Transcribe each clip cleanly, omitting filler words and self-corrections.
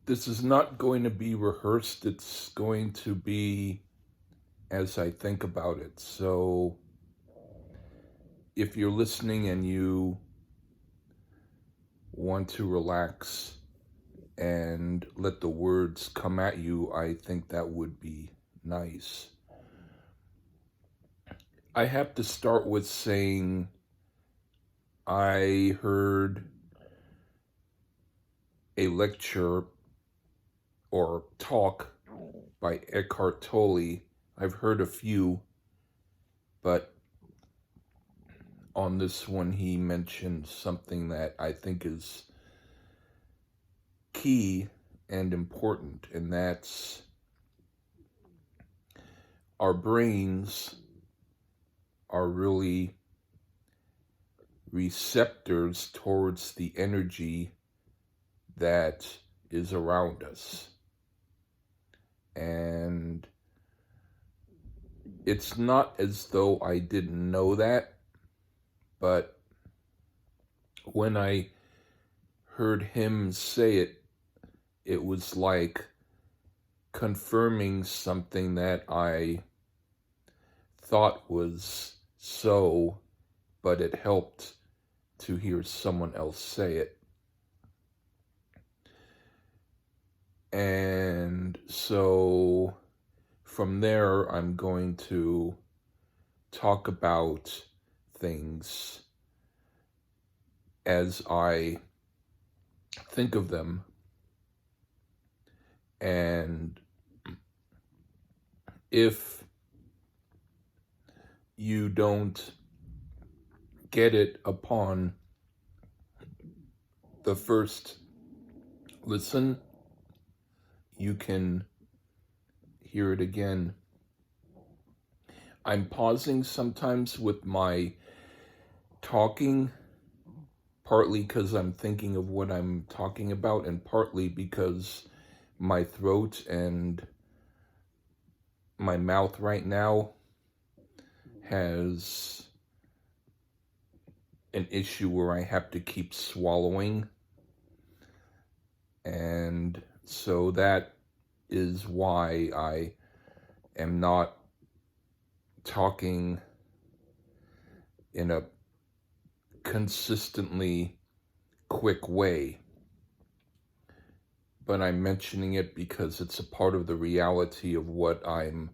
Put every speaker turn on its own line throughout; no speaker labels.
This is not going to be rehearsed. It's going to be as I think about it. So if you're listening and you want to relax and let the words come at you, I think that would be nice. I have to start with saying I heard a lecture or talk by Eckhart Tolle. I've heard a few, but on this one he mentioned something that I think is key and important, and that's our brains are really receptors towards the energy that is around us. And it's not as though I didn't know that, but when I heard him say it, it was like confirming something that I thought was so, but it helped to hear someone else say it. And so from there, I'm going to talk about things as I think of them. And if you don't get it upon the first listen, you can hear it again. I'm pausing sometimes with my talking, partly because I'm thinking of what I'm talking about, and partly because my throat and my mouth right now has an issue where I have to keep swallowing. And so that is why I am not talking in a consistently quick way. But I'm mentioning it because it's a part of the reality of what I'm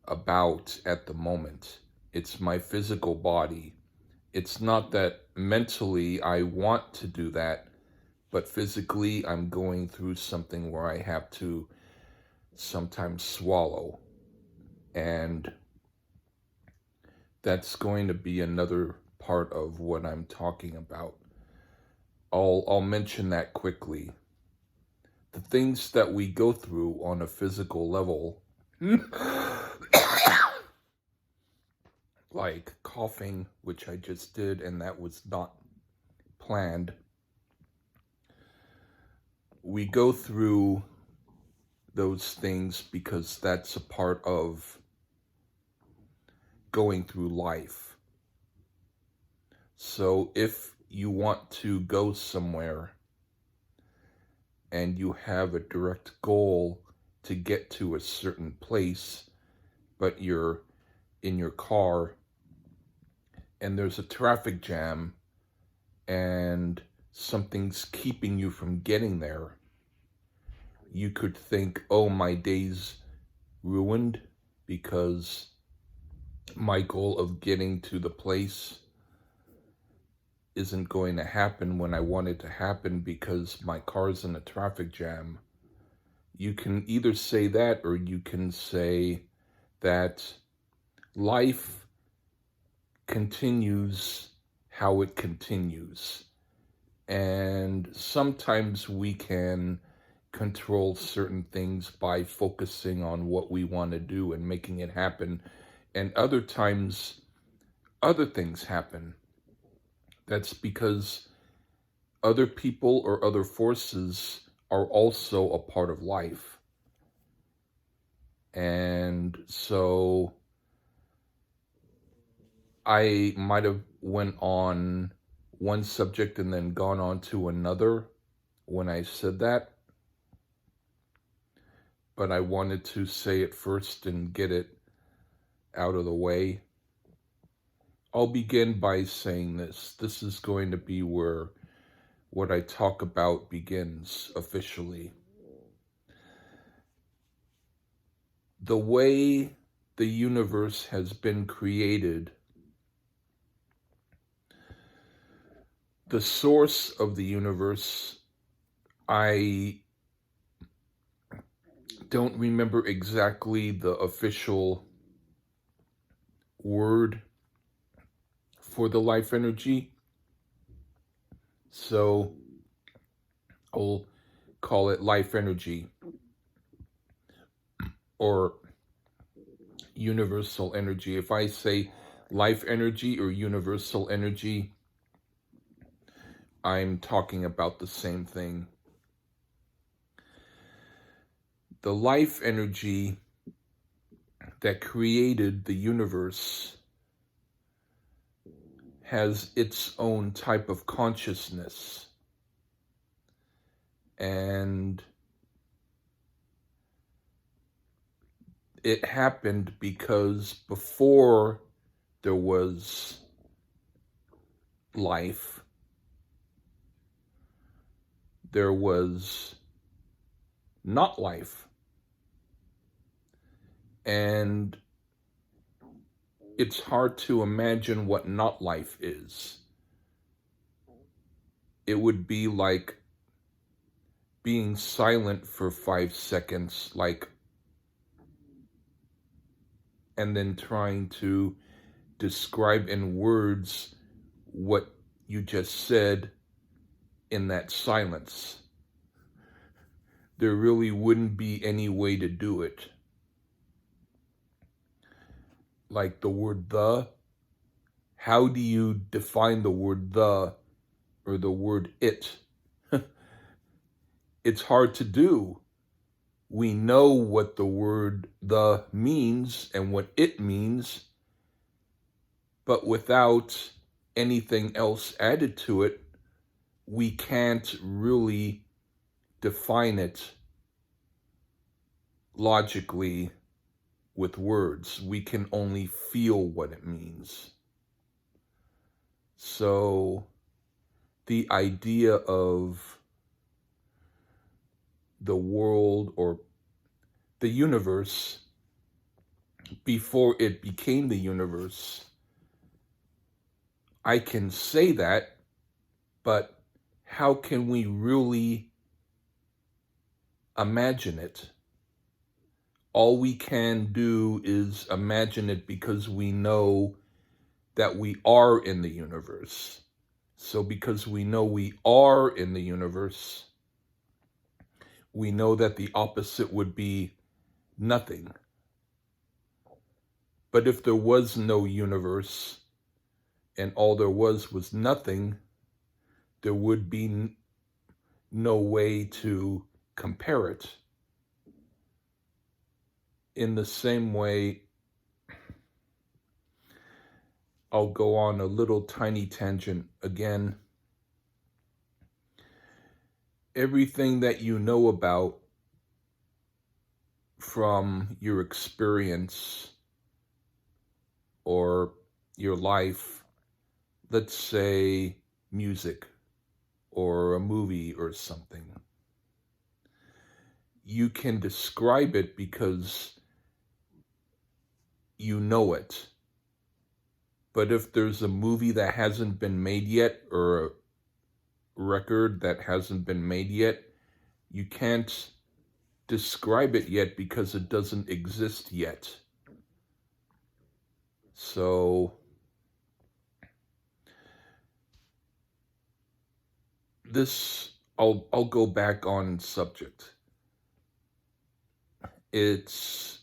about at the moment. It's my physical body. It's not that mentally I want to do that, but physically I'm going through something where I have to sometimes swallow. And that's going to be another part of what I'm talking about. I'll mention that quickly. The things that we go through on a physical level, like coughing, which I just did, and that was not planned. We go through those things because that's a part of going through life. So if you want to go somewhere and you have a direct goal to get to a certain place, but you're in your car and there's a traffic jam and something's keeping you from getting there, you could think, oh, my day's ruined because my goal of getting to the place isn't going to happen when I want it to happen because my car's in a traffic jam. You can either say that, or you can say that life continues how it continues. And sometimes we can control certain things by focusing on what we want to do and making it happen. And other times, other things happen. That's because other people or other forces are also a part of life. And so I might have went on one subject and then gone on to another when I said that. but I wanted to say it first and get it out of the way. I'll begin by saying this. This is going to be where what I talk about begins officially. The way the universe has been created, the source of the universe, I don't remember exactly the official word for the life energy, so I'll call it life energy or universal energy. If I say life energy or universal energy, I'm talking about the same thing. The life energy that created the universe has its own type of consciousness, and it happened because before there was life, there was not life. And it's hard to imagine what not life is. It would be like being silent for 5 seconds, and then trying to describe in words what you just said in that silence. There really wouldn't be any way to do it. Like the word the, how do you define the word the or the word it? It's hard to do. We know what the word the means and what it means, but without anything else added to it, we can't really define it logically with words. We can only feel what it means. So the idea of the world or the universe before it became the universe, I can say that, but how can we really imagine it? All we can do is imagine it because we know that we are in the universe. So because we know we are in the universe, we know that the opposite would be nothing. But if there was no universe and all there was nothing, there would be no way to compare it. In the same way, I'll go on a little tiny tangent again. Everything that you know about from your experience or your life, let's say music or a movie or something, you can describe it because you know it. But if there's a movie that hasn't been made yet or a record that hasn't been made yet, you can't describe it yet because it doesn't exist yet. So this, I'll go back on subject. It's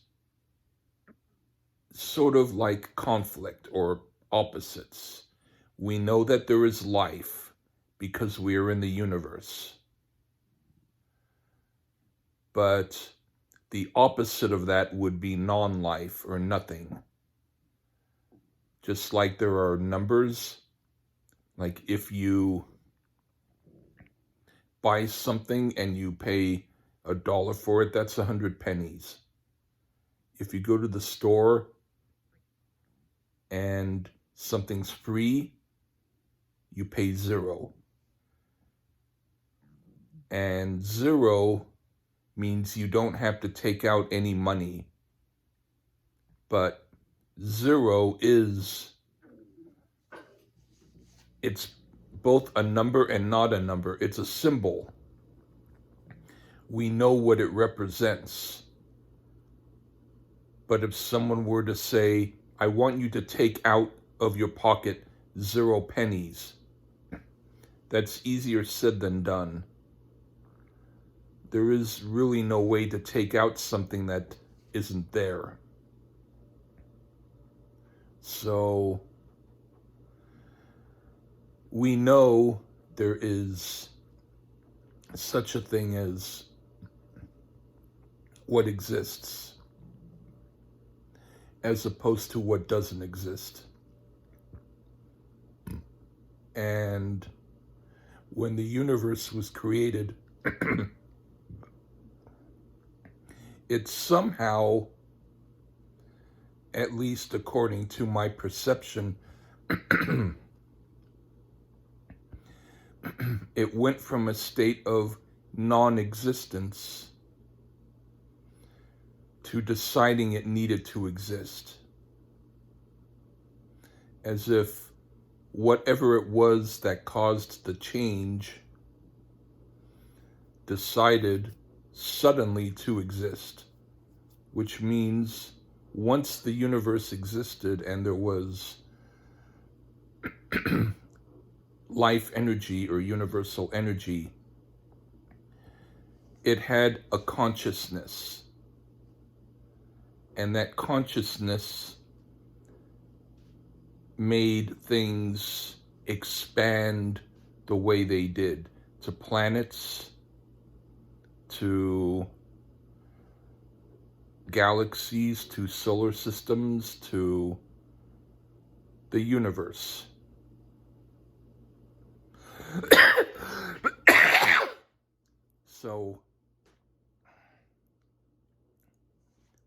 sort of like conflict or opposites. We know that there is life because we are in the universe. But the opposite of that would be non-life or nothing. Just like there are numbers, like if you buy something and you pay $1 for it, that's 100 pennies. If you go to the store and something's free, you pay 0. And 0 means you don't have to take out any money. But 0 it's both a number and not a number. It's a symbol. We know what it represents. But if someone were to say, I want you to take out of your pocket 0 pennies, that's easier said than done. There is really no way to take out something that isn't there. So we know there is such a thing as what exists, as opposed to what doesn't exist. And when the universe was created, it somehow, at least according to my perception, it went from a state of non-existence to deciding it needed to exist. As if whatever it was that caused the change decided suddenly to exist, which means once the universe existed and there was life energy or universal energy, it had a consciousness. And that consciousness made things expand the way they did, to planets, to galaxies, to solar systems, to the universe. So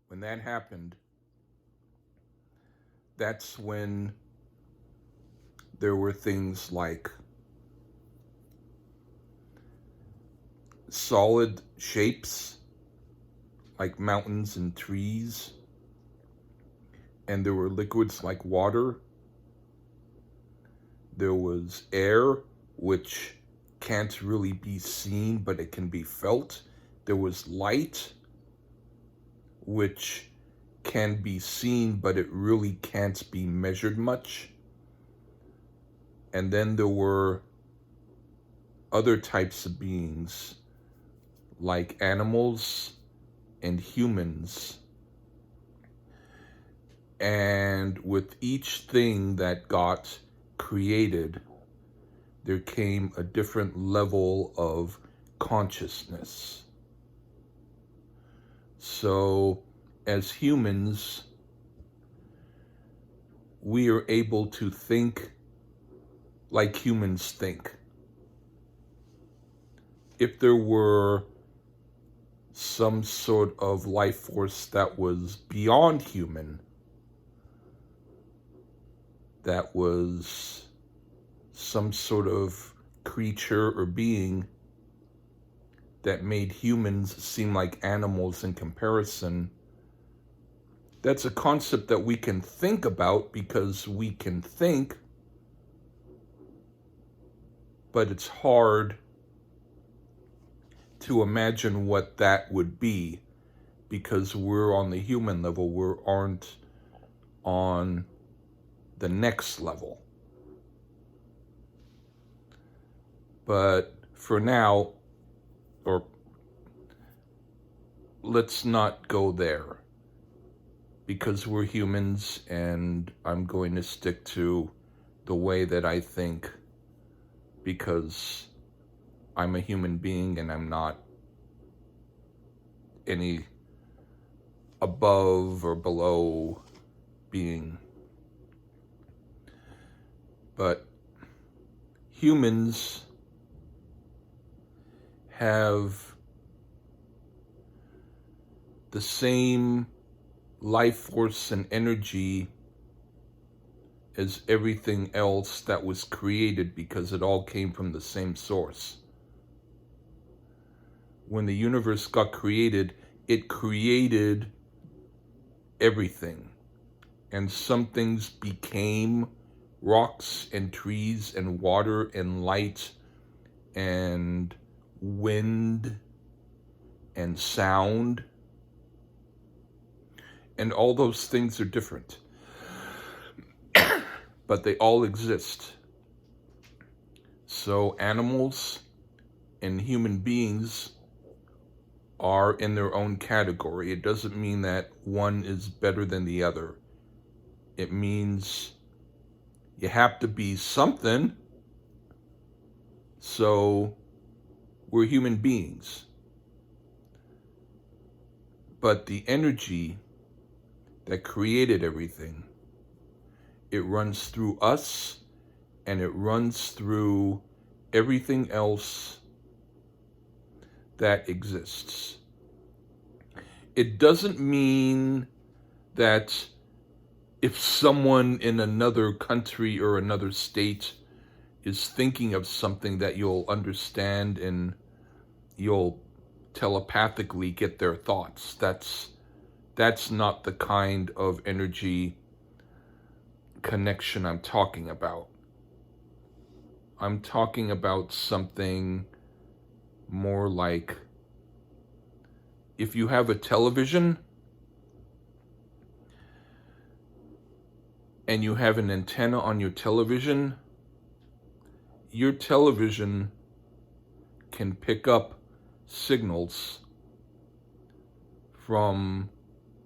when that happened, that's when there were things like solid shapes, like mountains and trees, and there were liquids like water. There was air, which can't really be seen, but it can be felt. There was light, which can be seen, but it really can't be measured much. And then there were other types of beings, like animals and humans. And with each thing that got created, there came a different level of consciousness. So as humans, we are able to think like humans think. If there were some sort of life force that was beyond human, that was some sort of creature or being that made humans seem like animals in comparison, that's a concept that we can think about because we can think, but it's hard to imagine what that would be because we're on the human level, we aren't on the next level. But for now, or let's not go there, because we're humans and I'm going to stick to the way that I think, because I'm a human being and I'm not any above or below being. But humans have the same life force and energy as everything else that was created, because it all came from the same source. When the universe got created, it created everything. And some things became rocks and trees and water and light and wind and sound. And all those things are different. But they all exist. So animals and human beings are in their own category. It doesn't mean that one is better than the other. It means you have to be something. So we're human beings. But the energy that created everything, it runs through us and it runs through everything else that exists. It doesn't mean that if someone in another country or another state is thinking of something that you'll understand and you'll telepathically get their thoughts. That's not the kind of energy connection I'm talking about. I'm talking about something more like, if you have a television and you have an antenna on your television can pick up signals from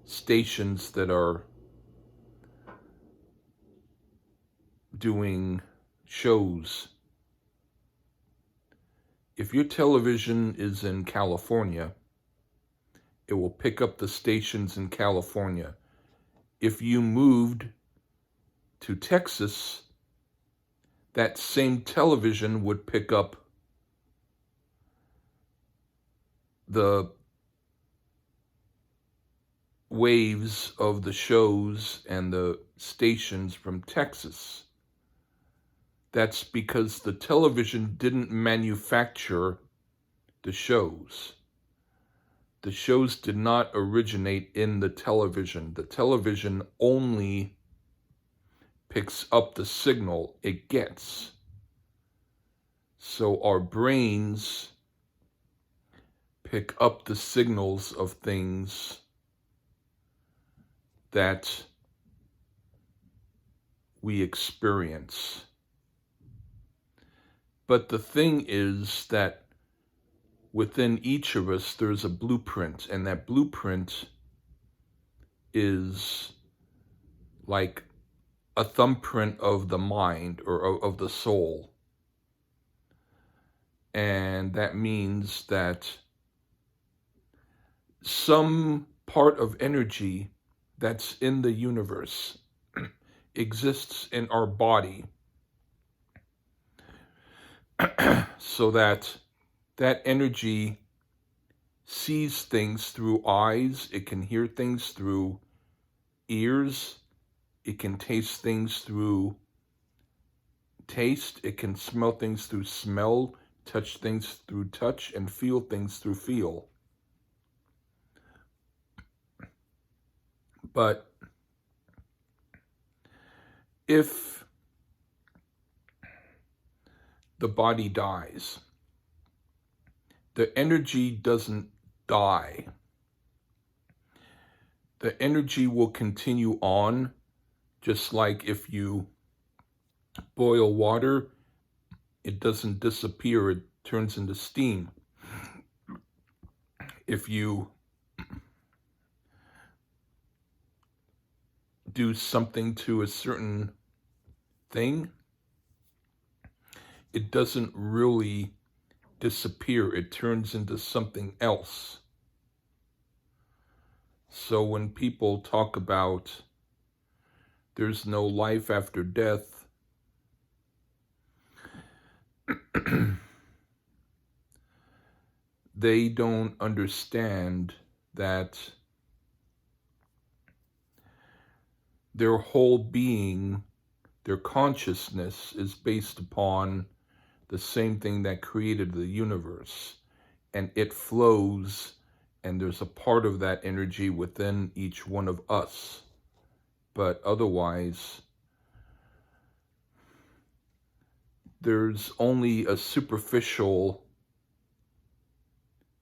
stations that are doing shows. If your television is in California, it will pick up the stations in California. If you moved to Texas, that same television would pick up the waves of the shows and the stations from Texas. That's because the television didn't manufacture the shows. The shows did not originate in the television. The television only picks up the signal it gets. So our brains pick up the signals of things that we experience. But the thing is that within each of us, there's a blueprint, and that blueprint is like a thumbprint of the mind or of the soul. And that means that some part of energy that's in the universe exists in our body, so that energy sees things through eyes, it can hear things through ears, it can taste things through taste, it can smell things through smell, touch things through touch, and feel things through feel. But if the body dies, the energy doesn't die. The energy will continue on, just like if you boil water, it doesn't disappear, it turns into steam. If you do something to a certain thing, it doesn't really disappear, it turns into something else. So when people talk about there's no life after death, they don't understand that their whole being, their consciousness is based upon the same thing that created the universe, and it flows, and there's a part of that energy within each one of us. But otherwise, there's only a superficial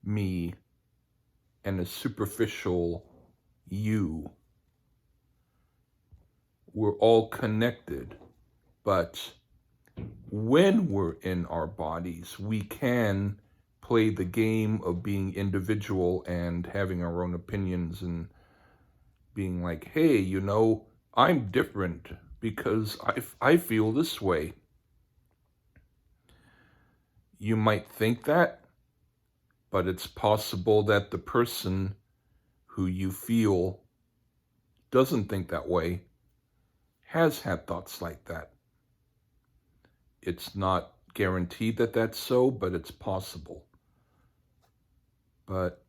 me and a superficial you. We're all connected, but when we're in our bodies, we can play the game of being individual and having our own opinions and being like, hey, I'm different because I feel this way. You might think that, but it's possible that the person who you feel doesn't think that way has had thoughts like that. It's not guaranteed that that's so, but it's possible. But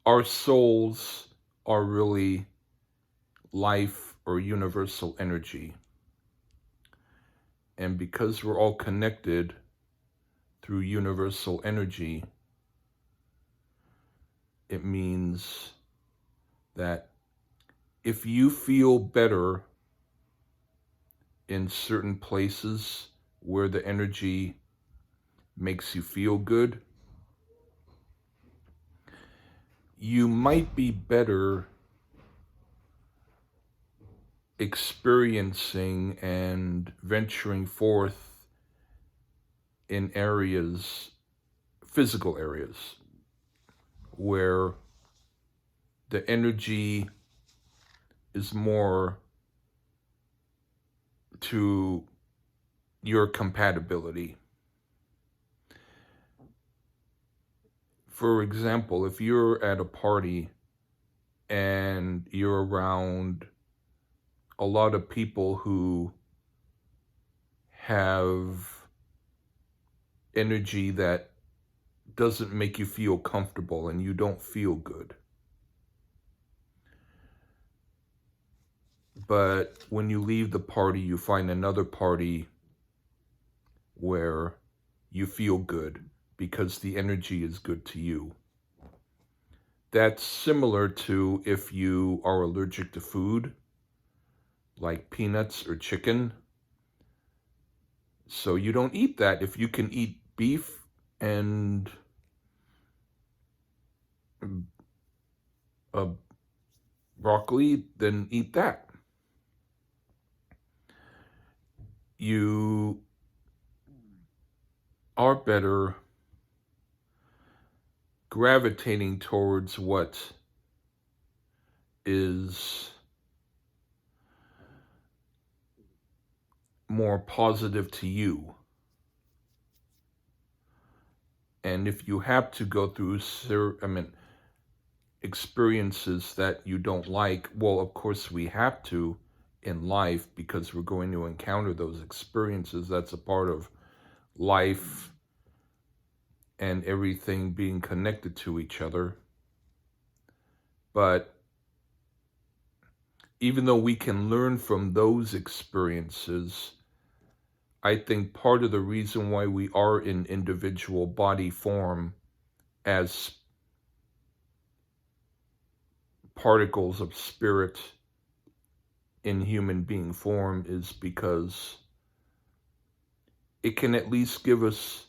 our souls are really life or universal energy. And because we're all connected through universal energy, it means that if you feel better in certain places where the energy makes you feel good, you might be better experiencing and venturing forth in areas, physical areas, where the energy is more to your compatibility. For example, if you're at a party and you're around a lot of people who have energy that doesn't make you feel comfortable and you don't feel good. But when you leave the party, you find another party where you feel good because the energy is good to you. That's similar to if you are allergic to food, like peanuts or chicken. So you don't eat that. If you can eat beef and broccoli, then eat that. You are better gravitating towards what is more positive to you. And if you have to go through experiences that you don't like, well, of course we have to in life because we're going to encounter those experiences. That's a part of life and everything being connected to each other. But even though we can learn from those experiences, I think part of the reason why we are in individual body form as particles of spirit in human being form is because it can at least give us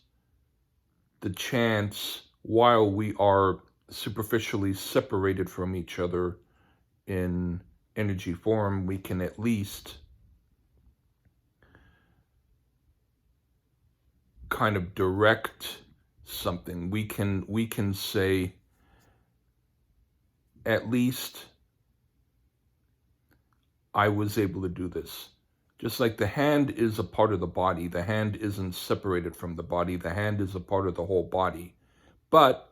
the chance, while we are superficially separated from each other in energy form, we can at least kind of direct something. We can say, at least I was able to do this. Just like the hand is a part of the body, the hand isn't separated from the body. The hand is a part of the whole body. But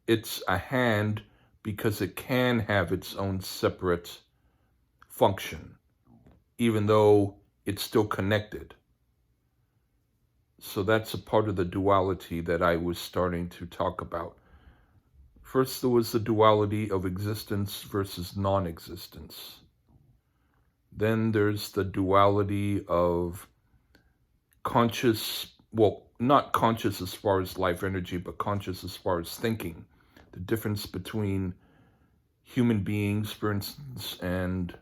it's a hand because it can have its own separate function, even though it's still connected. So that's a part of the duality that I was starting to talk about. First, there was the duality of existence versus non-existence. Then there's the duality of conscious, well, not conscious as far as life energy, but conscious as far as thinking. The difference between human beings, for instance, and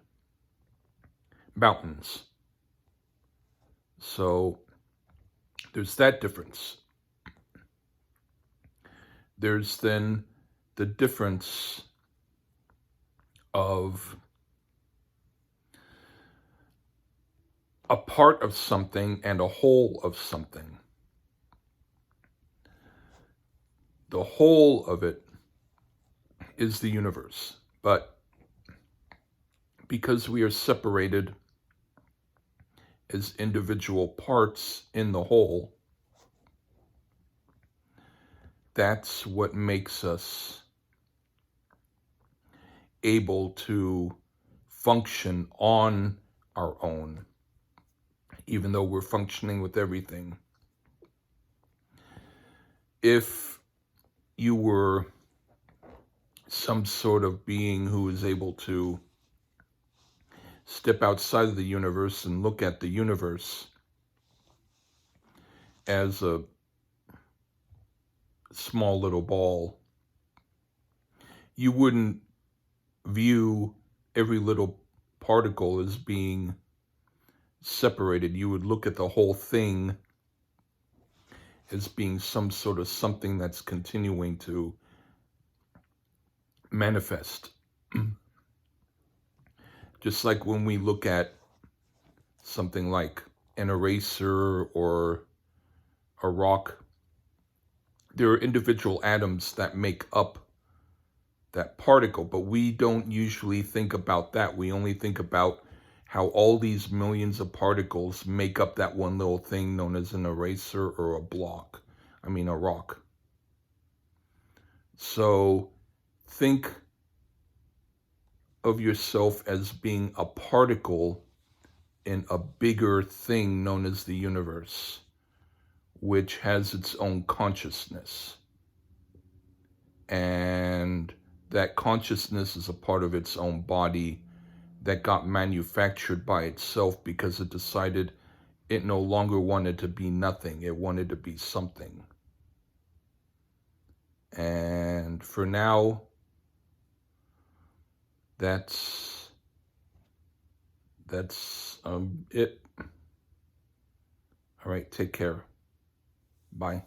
mountains. So there's that difference. There's then the difference of a part of something and a whole of something. The whole of it is the universe, but because we are separated as individual parts in the whole, that's what makes us able to function on our own, even though we're functioning with everything. If you were some sort of being who is able to step outside of the universe and look at the universe as a small little ball, you wouldn't view every little particle as being separated. You would look at the whole thing as being some sort of something that's continuing to manifest. Just like when we look at something like an eraser or a rock, there are individual atoms that make up that particle, but we don't usually think about that. We only think about how all these millions of particles make up that one little thing known as an eraser or a rock. So think of yourself as being a particle in a bigger thing known as the universe, which has its own consciousness. And that consciousness is a part of its own body that got manufactured by itself because it decided it no longer wanted to be nothing. It wanted to be something. And for now, that's it. All right, take care. Bye.